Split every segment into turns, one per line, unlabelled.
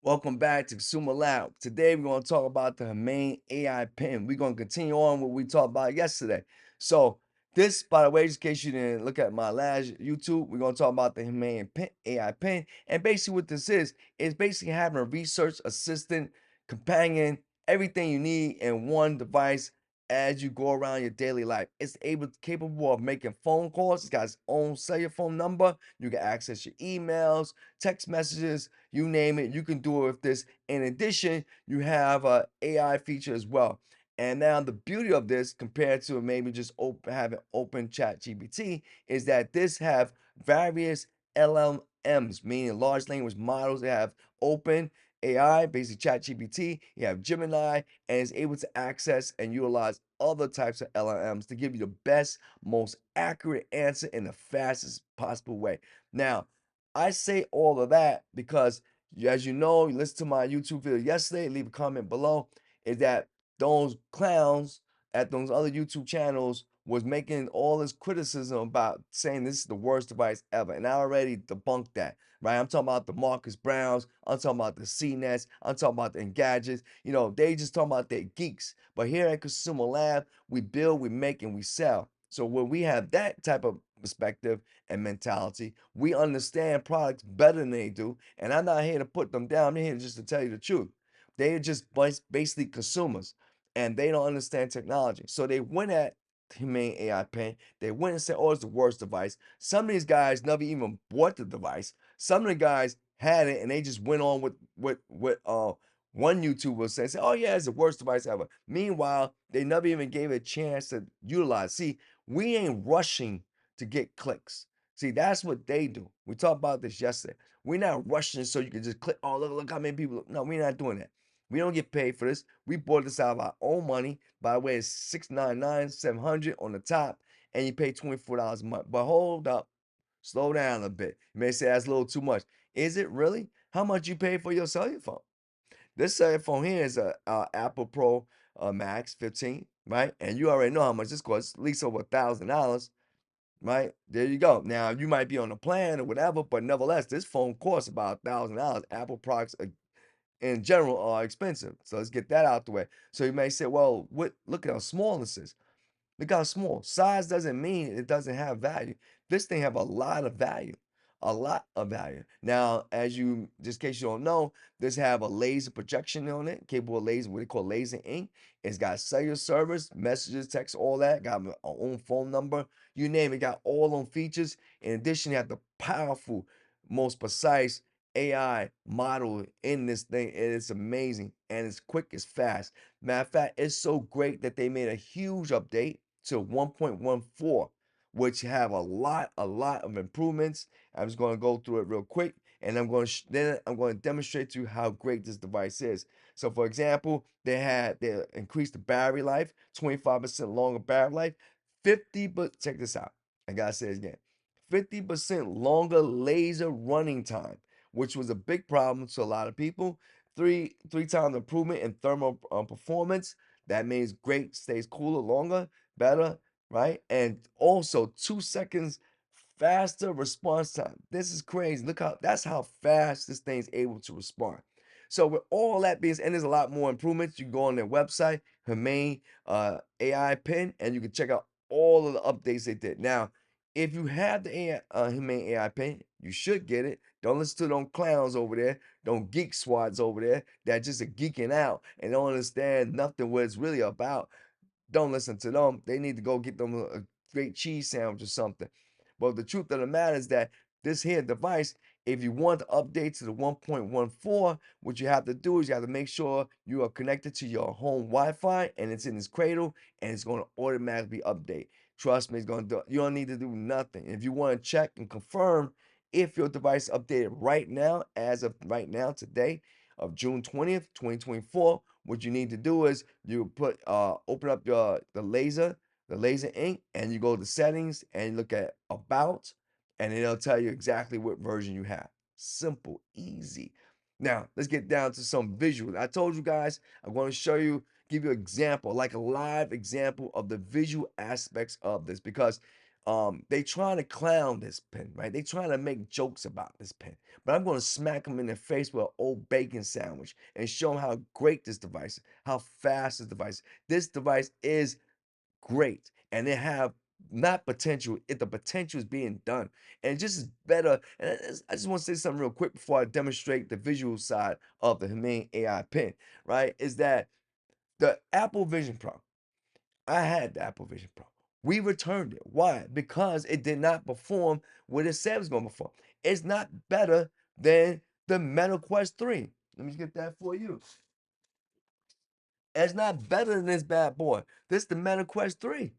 Welcome back to Consumer Lab. Today we're going to talk about the Humane AI Pin. We're going to continue on what we talked about yesterday. So this, by the way, just in case you didn't look at my last YouTube, we're going to talk about the Humane Pin, AI Pin. And basically what this is basically having a research assistant, companion, everything you need in one device as you go around your daily life. It's capable of making phone calls. It's got its own cellular phone number. You can access your emails, text messages, you name it, you can do it with this. In addition, you have a AI feature as well. And now the beauty of this compared to maybe just having open chat GPT is that this have various LLMs, meaning large language models that have open AI, basically chat GPT, you have Gemini, and is able to access and utilize other types of LLMs to give you the best, most accurate answer in the fastest possible way. Now, I say all of that because, as you know, you listened to my YouTube video yesterday, leave a comment below, is that those clowns at those other YouTube channels was making all this criticism about saying this is the worst device ever. And I already debunked that, right? I'm talking about the Marcus Browns, I'm talking about the CNETs, I'm talking about the Engadgets. They just talking about their geeks. But here at Consumer Lab, we build, we make, and we sell. So when we have that type of perspective and mentality, we understand products better than they do. And I'm not here to put them down. I'm here just to tell you the truth. They are just basically consumers and they don't understand technology. So they went at Humane AI Pen. They went and said, oh, it's the worst device. Some of these guys never even bought the device. Some of the guys had it and they just went on with one YouTuber saying, oh yeah, it's the worst device ever. Meanwhile, they never even gave it a chance to utilize. See, we ain't rushing to get clicks. See, that's what they do. We talked about this yesterday. We're not rushing so you can just click. Oh, look how many people. No, we're not doing that. We don't get paid for this. We bought this out of our own money. By the way, it's $699, $700 on the top, and you pay $24 a month. But hold up, slow down a bit. You may say that's a little too much. Is it really? How much you pay for your cellular phone? This cellular phone here is a Apple Pro Max 15, right? And you already know how much this costs, at least over $1,000, right? There you go. Now you might be on a plan or whatever, but nevertheless, this phone costs about $1,000. Apple products in general are expensive, so let's get that out the way. So you may say, well, what? Look at how small this is. Look how small. Size doesn't mean it doesn't have value. This thing have a lot of value. A lot of value. Now, just in case you don't know, this have a laser projection on it, capable of laser, what they call laser ink. It's got cellular service, messages, text, all that. Got our own phone number. You name it, got all them features. In addition, you have the powerful, most precise AI model in this thing. It's amazing and it's quick, it's fast. Matter of fact, it's so great that they made a huge update to 1.14, which have a lot of improvements. I'm just going to go through it real quick, and then I'm going to demonstrate to you how great this device is. So, for example, they increased the battery life, 25% longer battery life, 50. But check this out. I gotta say it again. 50% longer laser running time, which was a big problem to a lot of people. Three times improvement in thermal performance. That means great, stays cooler longer, better, right? And also 2 seconds faster response time. This is crazy. That's how fast this thing's able to respond. So with all that being, and there's a lot more improvements. You can go on their website, Humane AI Pin, and you can check out all of the updates they did. Now, if you have the Humane AI Pin, you should get it. Don't listen to them clowns over there, them geek swads over there that just are geeking out and don't understand nothing what it's really about. Don't listen to them. They need to go get them a great cheese sandwich or something. But the truth of the matter is that this here device, if you want to update to the 1.14, what you have to do is you have to make sure you are connected to your home Wi-Fi and it's in this cradle and it's going to automatically update. Trust me, it's going to do. You don't need to do nothing. If you want to check and confirm if your device updated right now, as of right now, today of June 20th, 2024, what you need to do is you open up the laser ink, and you go to settings and you look at about, and it'll tell you exactly what version you have. Simple, easy. Now, let's get down to some visuals. I told you guys I'm going to show you, give you an example, like a live example of the visual aspects of this because They trying to clown this pen, right? They trying to make jokes about this pen, but I'm going to smack them in the face with an old bacon sandwich and show them how great this device is, how fast this device is. This device is great, and they have not potential. If the potential is being done, and it just is better. And I just want to say something real quick before I demonstrate the visual side of the Humane AI Pen. Right? Is that the Apple Vision Pro? I had the Apple Vision Pro. We returned it. Why? Because it did not perform what it said it was going to perform. It's not better than the Meta Quest 3. Let me get that for you. It's not better than this bad boy. This is the Meta Quest 3.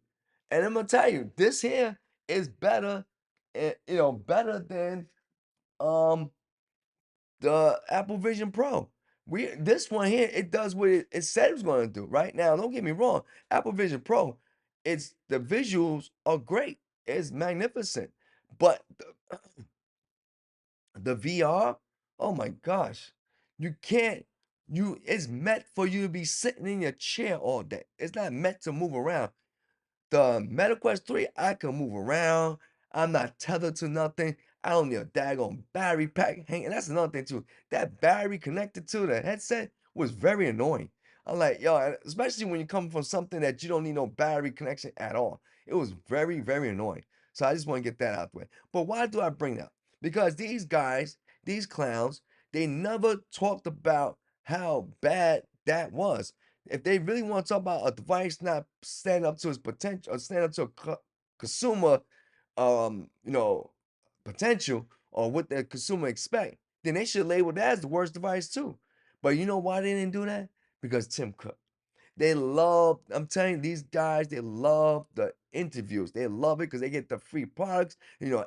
And I'm gonna tell you, this here is better, better than um the Apple Vision Pro. This one here, it does what it said it was gonna do. Right now, don't get me wrong, Apple Vision Pro, it's the visuals are great, it's magnificent, but the VR, oh my gosh, you can't. It's meant for you to be sitting in your chair all day. It's not meant to move around. The Meta Quest 3, I can move around. I'm not tethered to nothing. I don't need a daggone battery pack hanging. That's another thing too. That battery connected to the headset was very annoying. I'm like, yo, especially when you come from something that you don't need no battery connection at all. It was very, very annoying. So I just want to get that out the way. But why do I bring that up? Because these guys, these clowns, they never talked about how bad that was. If they really want to talk about a device not stand up to its potential or stand up to a consumer you know potential or what the consumer expect, then they should label that as the worst device too. But you know why they didn't do that? Because Tim Cook. They love, I'm telling you, these guys, they love the interviews. They love it because they get the free products.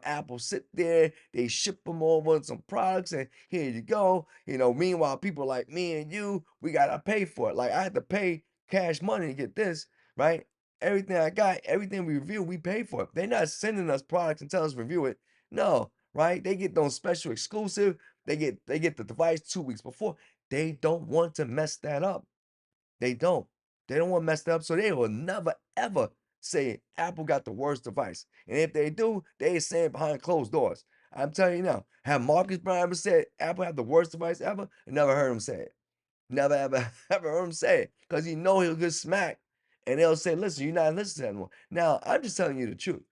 Apple sit there, they ship them over some products, and here you go. Meanwhile, people like me and you, we gotta pay for it. Like I had to pay cash money to get this, right? Everything I got, everything we review, we pay for it. They're not sending us products and tell us review it. No, right? They get those special exclusive. They get the device 2 weeks before. They don't want to mess that up. They don't. They don't want to mess that up. So they will never ever say Apple got the worst device. And if they do, they say it behind closed doors. I'm telling you now. Have Marcus Brown ever said Apple have the worst device ever? I never heard him say it. Never ever ever heard him say it. Because he know he'll get smacked. And they'll say, listen, you're not listening to anyone. Now, I'm just telling you the truth.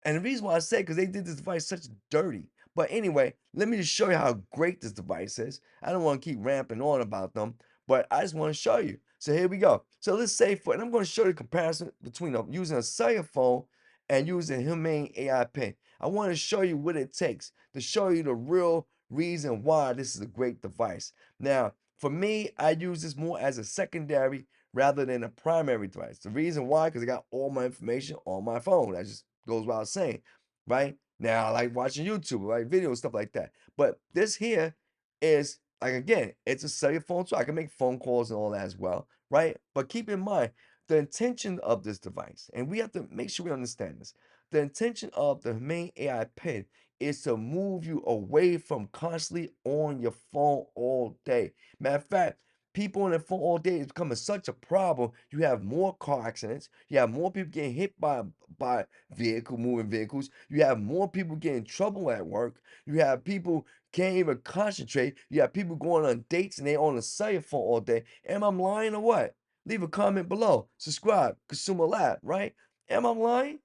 And the reason why I say because they did this device such dirty. But anyway, let me just show you how great this device is. I don't want to keep ramping on about them, but I just want to show you. So here we go. So let's say and I'm going to show you the comparison between using a cellular phone and using Humane AI Pin. I want to show you what it takes to show you the real reason why this is a great device. Now, for me, I use this more as a secondary rather than a primary device. The reason why, because I got all my information on my phone. That just goes without saying, right? Now, I like watching YouTube, like videos, stuff like that. But this here is like again, it's a cellular phone, so I can make phone calls and all that as well, right? But keep in mind the intention of this device, and we have to make sure we understand this. The intention of the main AI pen is to move you away from constantly on your phone all day. Matter of fact, people on their phone all day is becoming such a problem. You have more car accidents. You have more people getting hit by moving vehicles. You have more people getting in trouble at work. You have people can't even concentrate. You have people going on dates and they on a cell phone all day. Am I lying or what? Leave a comment below. Subscribe. Consumer Lab, right? Am I lying?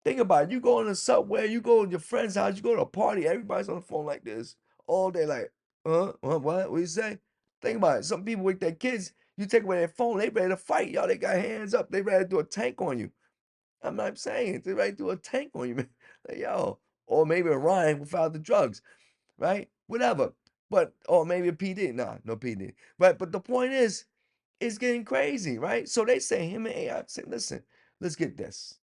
Think about it. You go on the subway, you go to your friend's house, you go to a party, everybody's on the phone like this all day, like, what? What you say? Think about it. Some people with their kids, you take away their phone, they ready to fight. Y'all, they got hands up. They ready to do a tank on you. I'm not saying it. They ready to do a tank on you, man. Like, yo. Or maybe a Ryan without the drugs, right? Whatever. But, or maybe a PD. Nah, no PD. But the point is, it's getting crazy, right? So they say him and AI say, listen, let's get this.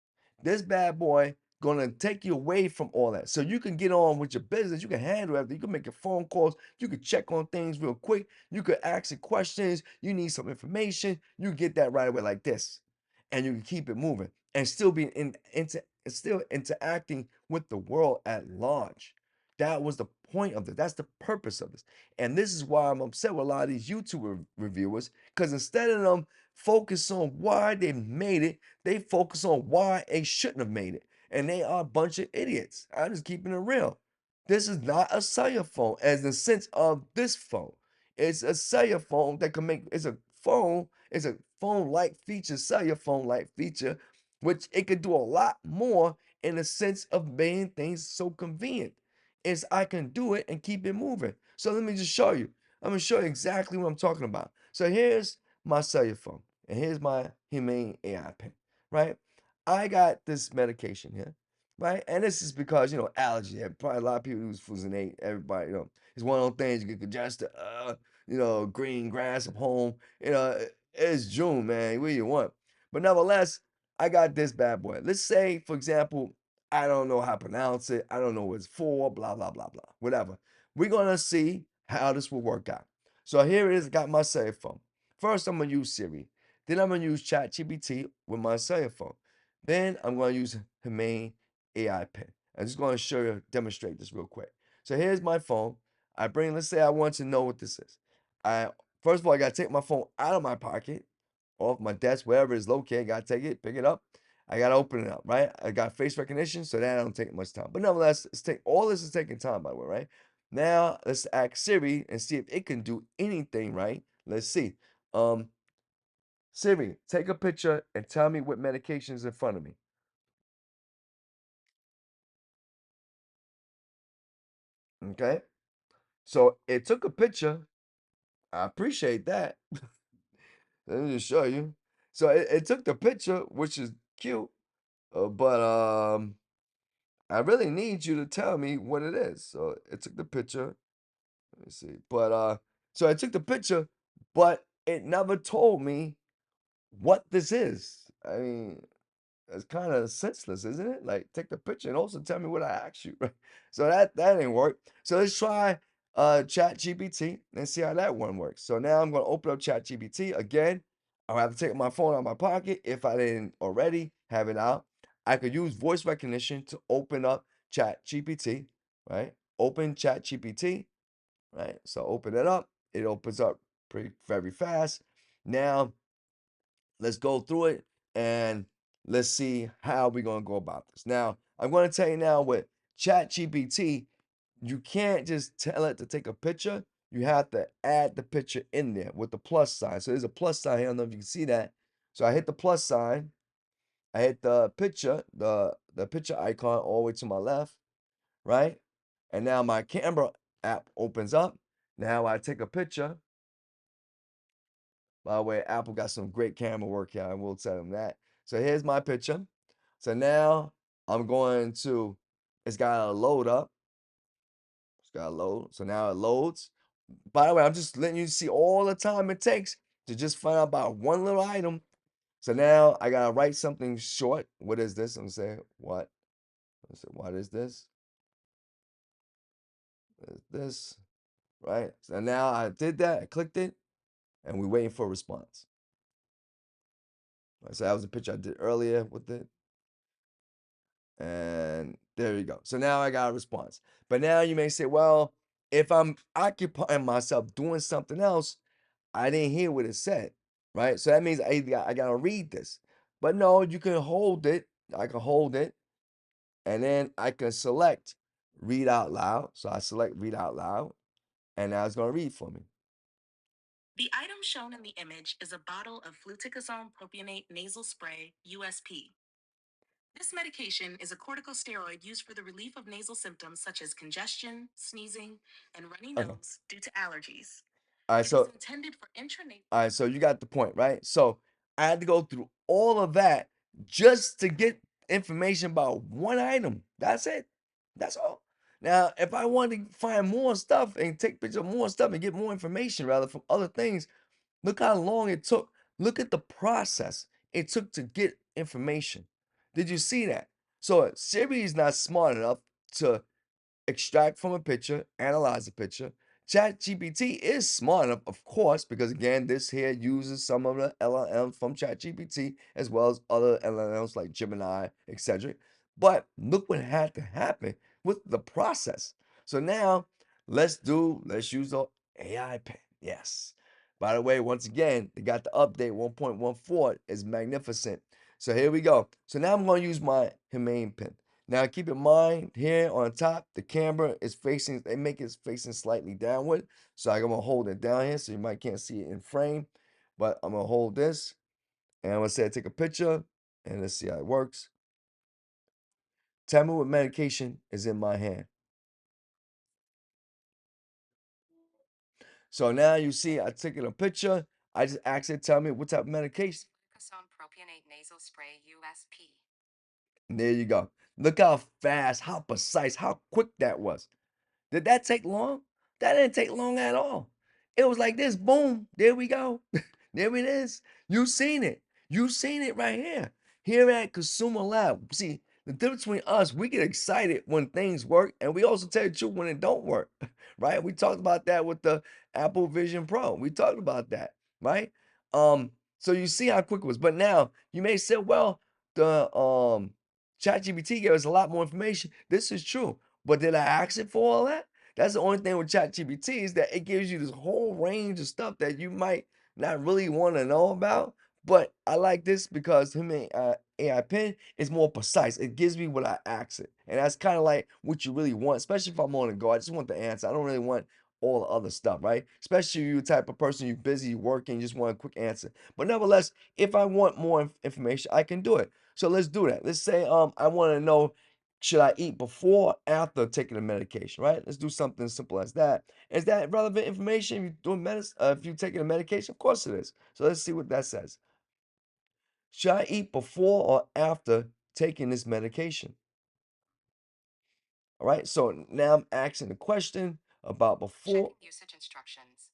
This bad boy gonna take you away from all that. So you can get on with your business, you can handle everything, you can make your phone calls, you can check on things real quick, you could ask it questions, you need some information, you get that right away like this. And you can keep it moving and still be still interacting with the world at large. That was the point of this. That's the purpose of this. And this is why I'm upset with a lot of these YouTube reviewers, because instead of them focus on why they made it, they focus on why they shouldn't have made it. and they are a bunch of idiots. I'm just keeping it real. This is not a cellular phone as the sense of this phone. It's a cellular phone that can make it's a phone-like feature, cellular phone-like feature, which it could do a lot more in the sense of making things so convenient. Is I can do it and keep it moving. So let me just show you. I'm gonna show you exactly what I'm talking about. So here's my cellular phone, and here's my Humane AI Pin, right? I got this medication here, right? And this is because, allergy. Probably a lot of people use Fusinate. Everybody, it's one of those things you get congested, green grass from home. It's June, man. What do you want? But nevertheless, I got this bad boy. Let's say, for example, I don't know how to pronounce it. I don't know what it's for, blah, blah, blah, blah, whatever. We're going to see how this will work out. So here it is. Got my cell phone. First, I'm going to use Siri. Then I'm going to use ChatGPT with my cell phone. Then I'm going to use Humane AI Pin. I'm just going to show you, demonstrate this real quick. So here's my phone. Let's say I want to know what this is. I First of all, I got to take my phone out of my pocket, off my desk, wherever it's located. Got to take it, pick it up. I got to open it up, right? I got face recognition, so that don't take much time. But nevertheless, all this is taking time, by the way, right? Now let's ask Siri and see if it can do anything, right? Let's see. Um, Siri, take a picture and tell me what medication is in front of me. Okay. So it took a picture. I appreciate that. Let me just show you. So it took the picture, which is cute, but I really need you to tell me what it is. So it took the picture. Let me see. So I took the picture, but it never told me what this is. I mean, it's kind of senseless, isn't it? Like, take the picture and also tell me what I asked you, right? So that didn't work. So let's try Chat GPT and see how that one works. So now I'm going to open up Chat GPT again. I'll have to take my phone out of my pocket if I didn't already have it out. I could use voice recognition to open up Chat GPT, right? Open Chat GPT, right? So open it up. It opens up very fast. Now let's go through it and let's see how we're going to go about this. Now, I'm going to tell you now with ChatGPT, you can't just tell it to take a picture. You have to add the picture in there with the plus sign. So there's a plus sign here. I don't know if you can see that. So I hit the plus sign. I hit the picture, the picture icon all the way to my left, right? And now my camera app opens up. Now I take a picture. By the way, Apple got some great camera work here. I will tell them that. So here's my picture. So now I'm going to, it's got to load up. It's got to load. So now it loads. By the way, I'm just letting you see all the time it takes to just find out about one little item. So now I got to write something short. What is this? I'm going to say, what? I say, what is this? What is this? Right? So now I did that. I clicked it. And we're waiting for a response. Right, so that was a picture I did earlier with it. And there you go. So now I got a response. But now you may say, well, if I'm occupying myself doing something else, I didn't hear what it said, right? So that means I got to read this. But no, you can hold it. I can hold it. And then I can select read out loud. So I select read out loud. And now it's going to read for me.
The item shown in the image is a bottle of fluticasone propionate nasal spray, USP. This medication is a corticosteroid used for the relief of nasal symptoms such as congestion, sneezing, and runny
Okay.
nose due to allergies.
All right.
It is
So
intended for intranasal.
All right, so you got the point, right? So I had to go through all of that just to get information about one item. That's it. That's all. Now, if I want to find more stuff and take pictures of more stuff and get more information rather from other things, look how long it took. Look at the process it took to get information. Did you see that? So Siri is not smart enough to extract from a picture, analyze a picture. ChatGPT is smart enough, of course, because again, this here uses some of the LLMs from ChatGPT as well as other LLMs like Gemini, etc. But look what had to happen with the process. So now let's use the AI pen. Yes. By the way, once again, they got the update 1.14 is magnificent. So here we go. So now I'm going to use my Humane pen. Now keep in mind here on top, the camera is facing, they make it facing slightly downward. So I'm gonna hold it down here so you might can't see it in frame. But I'm gonna hold this and I'm gonna say take a picture and let's see how it works. Tell me what medication is in my hand. So now you see I took a picture. I just asked it, tell me what type of medication.
Fluticasone propionate nasal spray USP.
And there you go. Look how fast, how precise, how quick that was. Did that take long? That didn't take long at all. It was like this, boom, there we go. There it is. You seen it. You seen it right here. Here at Consumer Lab. See, the difference between us, we get excited when things work, and we also tell the truth when it don't work, right? We talked about that with the Apple Vision Pro. We talked about that, right? So you see how quick it was. But now you may say, well, the ChatGPT gave us a lot more information. This is true. But did I ask it for all that? That's the only thing with ChatGPT is that it gives you this whole range of stuff that you might not really want to know about. But I like this because Humane AI Pin is more precise. It gives me what I ask it. And that's kind of like what you really want, especially if I'm on the go. I just want the answer. I don't really want all the other stuff, right? Especially you the type of person you're busy, you working, you just want a quick answer. But nevertheless, if I want more information, I can do it. So let's do that. Let's say I want to know should I eat before or after taking the medication, right? Let's do something as simple as that. Is that relevant information if you're doing medicine, if you're taking a medication? Of course it is. So let's see what that says. Should I eat before or after taking this medication? All right. So now I'm asking the question about before,
Check usage instructions.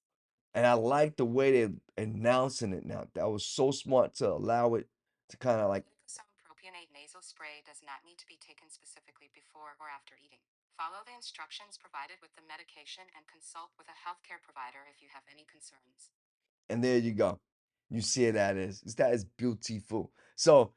and I like the way they're announcing it now. That was so smart to allow it to kind of like,
Fluticasone propionate nasal spray does not need to be taken specifically before or after eating. Follow the instructions provided with the medication and consult with a healthcare provider if you have any concerns.
and there you go. You see how that is. That is beautiful. So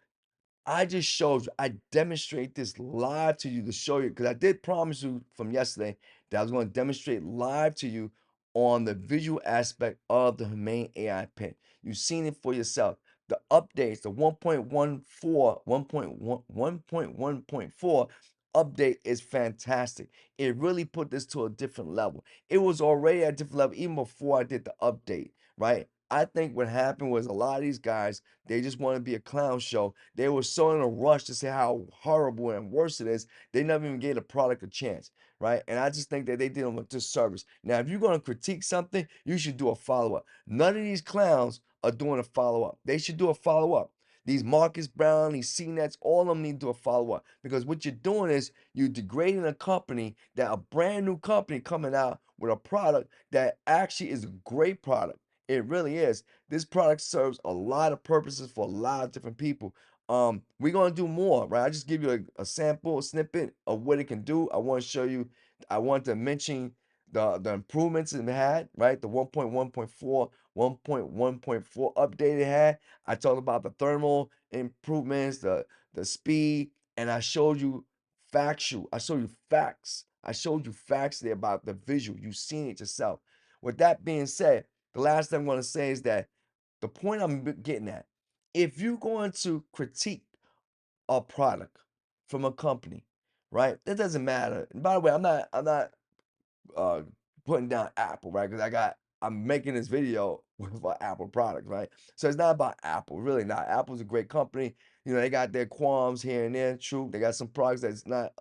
I just showed you, I demonstrate this live to you to show you, because I did promise you from yesterday that I was going to demonstrate live to you on the visual aspect of the Humane AI Pin. You've seen it for yourself. The updates, the 1.14, 1.4 update is fantastic. It really put this to a different level. It was already at a different level even before I did the update, right? I think what happened was a lot of these guys, they just want to be a clown show. They were so in a rush to say how horrible and worse it is, they never even gave the product a chance, right? And I just think that they did them a disservice. Now, if you're going to critique something, you should do a follow up. None of these clowns are doing a follow up. They should do a follow up. These Marcus Brown, these CNETs, all of them need to do a follow up because what you're doing is you're degrading a company, that a brand new company coming out with a product that actually is a great product. It really is. This product serves a lot of purposes for a lot of different people. We're gonna do more, right? I just give you a sample, a snippet of what it can do. I want to show you. I want to mention the improvements it had, right? The 1.1.4, 1.1.4 update it had. I talked about the thermal improvements, the speed, and I showed you factual. I showed you facts. I showed you facts there about the visual. You've seen it yourself. With that being said, the last thing I'm going to say is that the point I'm getting at, if you're going to critique a product from a company, right? That doesn't matter. And by the way, I'm not uh putting down Apple, right? Because I'm making this video for Apple products, right? So it's not about Apple, really not. Apple's a great company. You know, they got their qualms here and there, true. They got some products that's not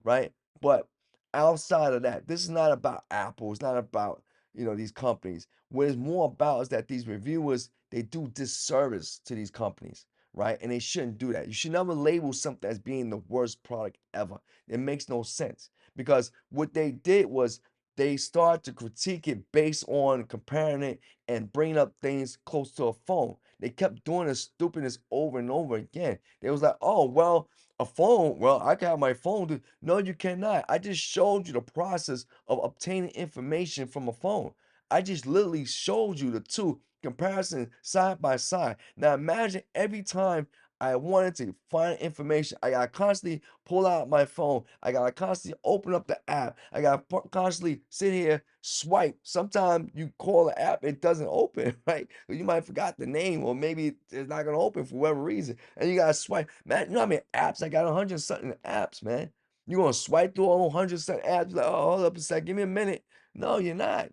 right. But outside of that, this is not about Apple. It's not about, these companies. What it's more about is that these reviewers, they do disservice to these companies, right? And they shouldn't do that. You should never label something as being the worst product ever. It makes no sense because what they did was they started to critique it based on comparing it and bringing up things close to a phone. They kept doing this stupidness over and over again. They was like, oh, well, a phone, well, I got my phone. No, you cannot. I just showed you the process of obtaining information from a phone. I just literally showed you the two comparison side by side. Now imagine every time I wanted to find information. I gotta constantly pull out my phone. I gotta constantly open up the app. I gotta constantly sit here, swipe. Sometimes you call the app, it doesn't open, right? You might forgot the name, or maybe it's not gonna open for whatever reason. And you gotta swipe. Man, you know how many apps? I got 100 something apps, man. You gonna swipe through all 100 something apps? Like, oh, hold up a sec, give me a minute. No, you're not,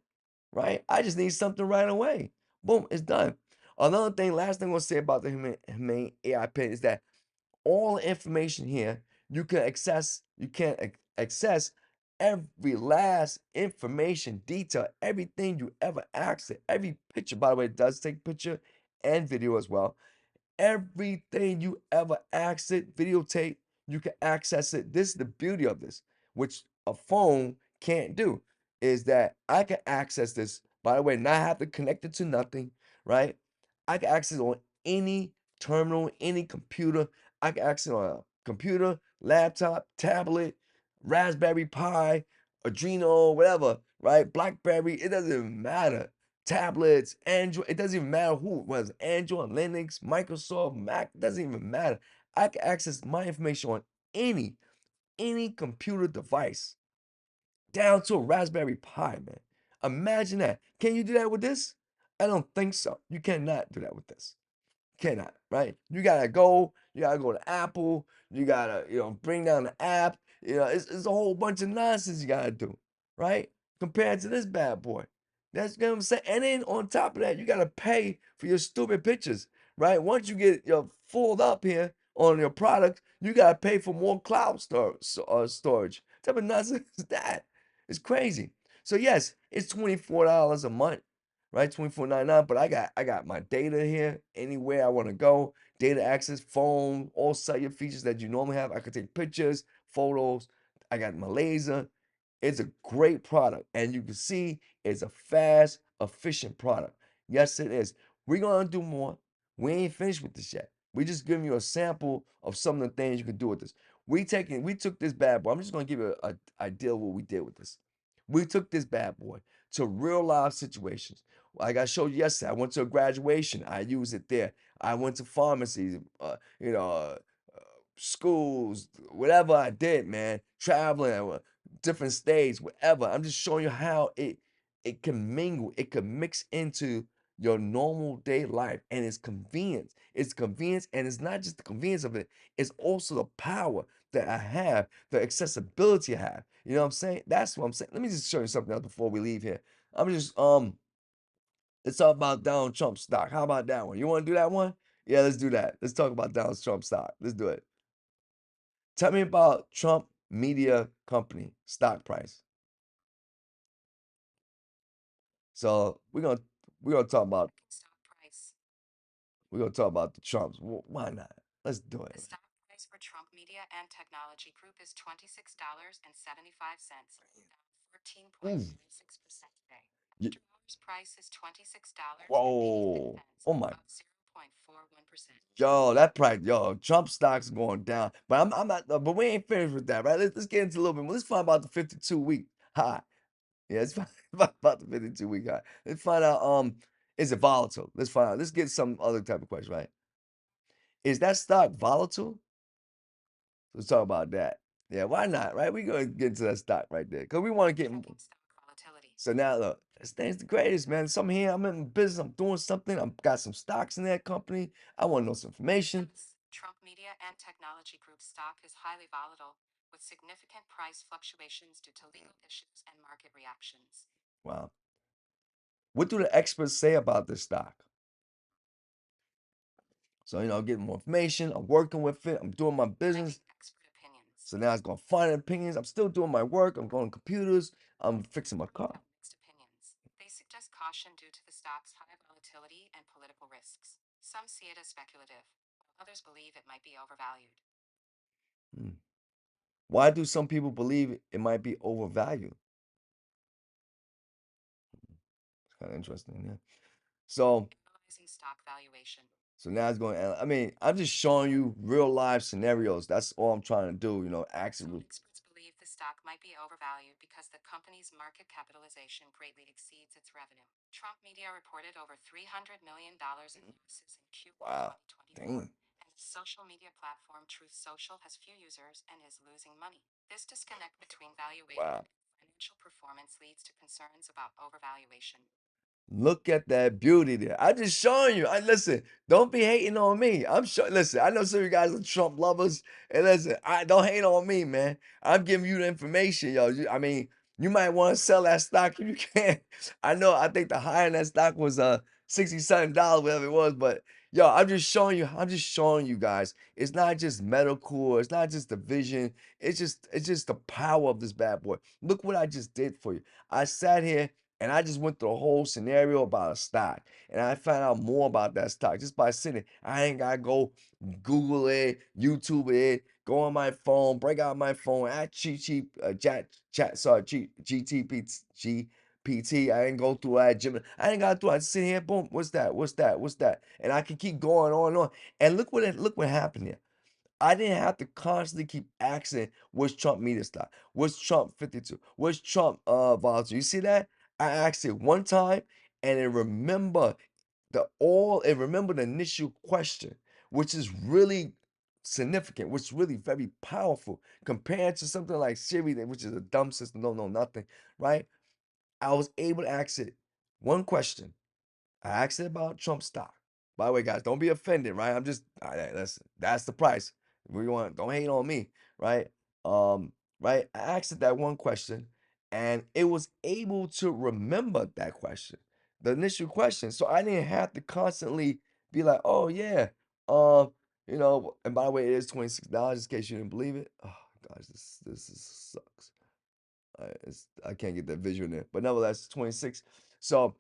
right? I just need something right away. Boom, it's done. Another thing, last thing I'm gonna say about the Humane AI Pin is that all the information here you can access, access every last information, detail, everything you ever asked it. Every picture, by the way, it does take picture and video as well. Everything you ever access, videotape, you can access it. This is the beauty of this, which a phone can't do, is that I can access this, by the way, not have to connect it to nothing, right? I can access it on any terminal, any computer. I can access it on a computer, laptop, tablet, Raspberry Pi, Adreno, whatever, right? BlackBerry, it doesn't even matter. Tablets, Android, it doesn't even matter who it was, Android, Linux, Microsoft, Mac, it doesn't even matter. I can access my information on any computer device, down to a Raspberry Pi, man. Imagine that. Can you do that with this? I don't think so. You cannot do that with this. Cannot, right? You gotta go to Apple, you gotta, bring down the app. It's a whole bunch of nonsense you gotta do, right? Compared to this bad boy. That's what I'm saying. And then on top of that, you gotta pay for your stupid pictures, right? Once you get your full up here on your product, you gotta pay for more cloud storage. What type of nonsense is that? It's crazy. So yes, it's $24 a month, right? 24.99. But I got my data here anywhere I want to go. Data access, phone, all cellular features that you normally have. I could take pictures, photos. I got my laser. It's a great product, and you can see it's a fast, efficient product. Yes, it is. We're gonna do more. We ain't finished with this yet. We just giving you a sample of some of the things you can do with this. We took this bad boy. I'm just gonna give you a idea of what we did with this. We took this bad boy to real life situations. Like I showed you yesterday, I went to a graduation. I used it there. I went to pharmacies, schools, whatever I did, man. Traveling, different states, whatever. I'm just showing you how it can mingle, it can mix into your normal day life, and it's convenience. It's convenience, and it's not just the convenience of it. It's also the power that I have, the accessibility I have. You know what I'm saying? That's what I'm saying. Let me just show you something else before we leave here. I'm just let's talk about Donald Trump stock. How about that one? You want to do that one? Yeah, let's do that. Let's talk about Donald Trump stock. Let's do it. Tell me about Trump Media Company stock price. So
Stock price.
we're gonna talk about the Trumps. Why not? Let's do
The
it.
stock price for Trump Media and Technology Group is $26.75, down
Ooh,
14.96% today.
y-
After hours price is $26.86,
whoa! Oh my,
up 0.41%.
yo, that price, yo, Trump stocks going down. But I'm not. But we ain't finished with that, right? Let's get into a little bit more. Let's find about the 52-week high. Yeah, let's find about the 52-week high. Let's find out. Is it volatile? Let's find out. Let's get some other type of question, right? Is that stock volatile? Let's talk about that. Yeah, why not? Right? We're gonna get into that stock right there because we want to get.
Checking stock volatility.
So now look, this thing's the greatest, man. So I'm here, I'm in business, I'm doing something, I've got some stocks in that company. I want to know some information.
Yes, Trump Media and Technology Group stock is highly volatile, with significant price fluctuations due to legal issues and market reactions.
Wow. What do the experts say about this stock? So, I'm getting more information, I'm working with it, I'm doing my business.
Finding expert opinions.
So now it's gonna find opinions. I'm still doing my work, I'm going to computers, I'm fixing my car.
Have mixed opinions. They suggest caution due to the stock's high volatility and political risks. Some see it as speculative, while others believe it might be overvalued.
Hmm. Why do some people believe it might be overvalued? It's kind of interesting, yeah. So
Analyzing stock valuation.
So now it's going. I mean, I'm just showing you real life scenarios. That's all I'm trying to do.
Some
Actually,
experts believe the stock might be overvalued because the company's market capitalization greatly exceeds its revenue. Trump Media reported over $300 million in losses in Q1
wow,
2024
damn.
and Social media platform Truth Social has few users and is losing money. This disconnect between valuation
Wow.
and financial performance leads to concerns about overvaluation.
Look at that beauty there. I just showing you. I listen, don't be hating on me. I'm sure listen, I know some of you guys are Trump lovers. And listen, I don't hate on me, man. I'm giving you the information, yo. I mean, you might want to sell that stock if you can. I know I think the high in that stock was 60 something dollars, whatever it was, but yo, I'm just showing you guys. It's not just medical, it's not just the vision, it's just the power of this bad boy. Look what I just did for you. I sat here and I just went through a whole scenario about a stock. And I found out more about that stock just by sitting. I ain't gotta go Google it, YouTube it, go on my phone, break out my phone, ask GPT. I ain't go through that Gemini. I ain't got through. I just sit here, boom. What's that? What's that? What's that? And I can keep going on and on. And look what happened here. I didn't have to constantly keep asking, "What's Trump meter stock? What's Trump 52? What's Trump volatile?" You see that? I asked it one time and it remembered the initial question, which is really significant, which is really very powerful compared to something like Siri, which is a dumb system, don't know nothing, right? I was able to ask it one question. I asked it about Trump stock. By the way, guys, don't be offended, right? Listen, that's the price. Don't hate on me, right? Um, right? I asked it that one question, and it was able to remember that question, the initial question. So I didn't have to constantly be like, oh yeah, and by the way, it is $26, in case you didn't believe it. Oh gosh, sucks. I can't get that visual in there, but nevertheless, it's 26. So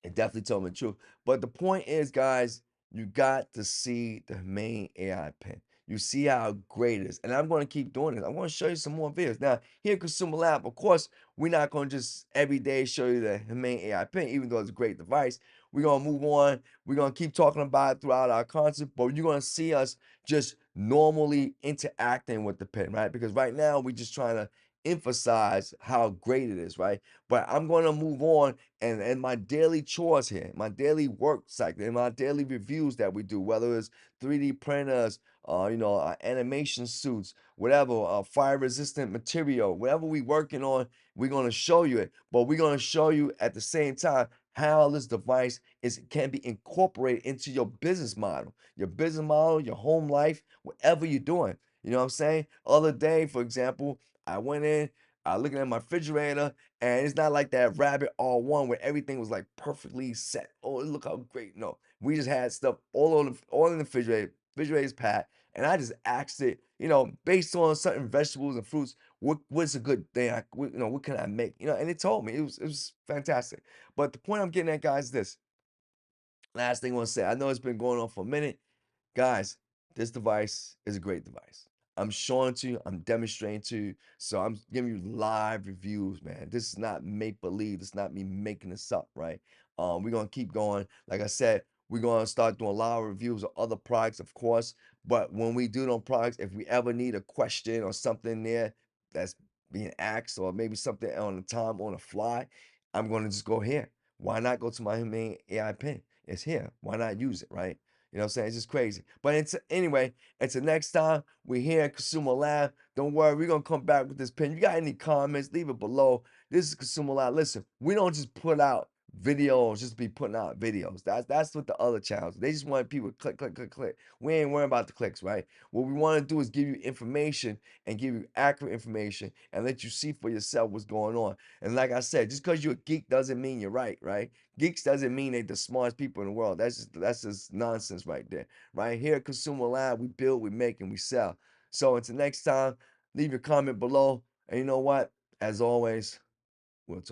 it definitely told me the truth. But the point is, guys, you got to see the main AI pin. You see how great it is. And I'm going to keep doing this. I'm going to show you some more videos. Now, here at Consumer Lab, of course, we're not going to just every day show you the main AI pin, even though it's a great device. We're going to move on. We're going to keep talking about it throughout our content, but you're going to see us just normally interacting with the pin, right? Because right now, we're just trying to emphasize how great it is, right? But I'm going to move on and my daily chores here, my daily work cycle, and my daily reviews that we do, whether it's 3D printers, animation suits, whatever, fire resistant material, whatever we working on, we're gonna show you it. But we're gonna show you at the same time how this device is can be incorporated into your business model, your home life, whatever you're doing. You know what I'm saying? Other day, for example, I went in, I looking at my refrigerator, and it's not like that Rabbit R1 where everything was like perfectly set. Oh, look how great. No, we just had stuff all in the refrigerator. Refrigerator's packed. And I just asked it, based on certain vegetables and fruits, what's a good thing? What can I make? And it told me it was fantastic. But the point I'm getting at, guys, is this. Last thing I want to say, I know it's been going on for a minute. Guys, this device is a great device. I'm showing it to you, I'm demonstrating to you. So I'm giving you live reviews, man. This is not make believe. It's not me making this up, right? We're gonna keep going. Like I said, we're gonna start doing live reviews of other products, of course. But when we do those products, if we ever need a question or something there that's being asked, or maybe something on the time on the fly, I'm gonna just go here. Why not go to my main AI pin? It's here. Why not use it, right? You know what I'm saying? It's just crazy. But anyway, until next time, we're here at Consumer Lab. Don't worry, we're gonna come back with this pin. If you got any comments, leave it below. This is Consumer Lab. Listen, we don't just put out videos, just be putting out videos. That's what the other channels. They just want people to click, click, click, click. We ain't worrying about the clicks, right? What we want to do is give you information and give you accurate information and let you see for yourself what's going on. And like I said, just because you're a geek doesn't mean you're right, right? Geeks doesn't mean they the smartest people in the world. That's just nonsense right there. Right here at Consumer Lab, we build, we make, and we sell. So until next time, leave your comment below. And you know what? As always, we'll talk.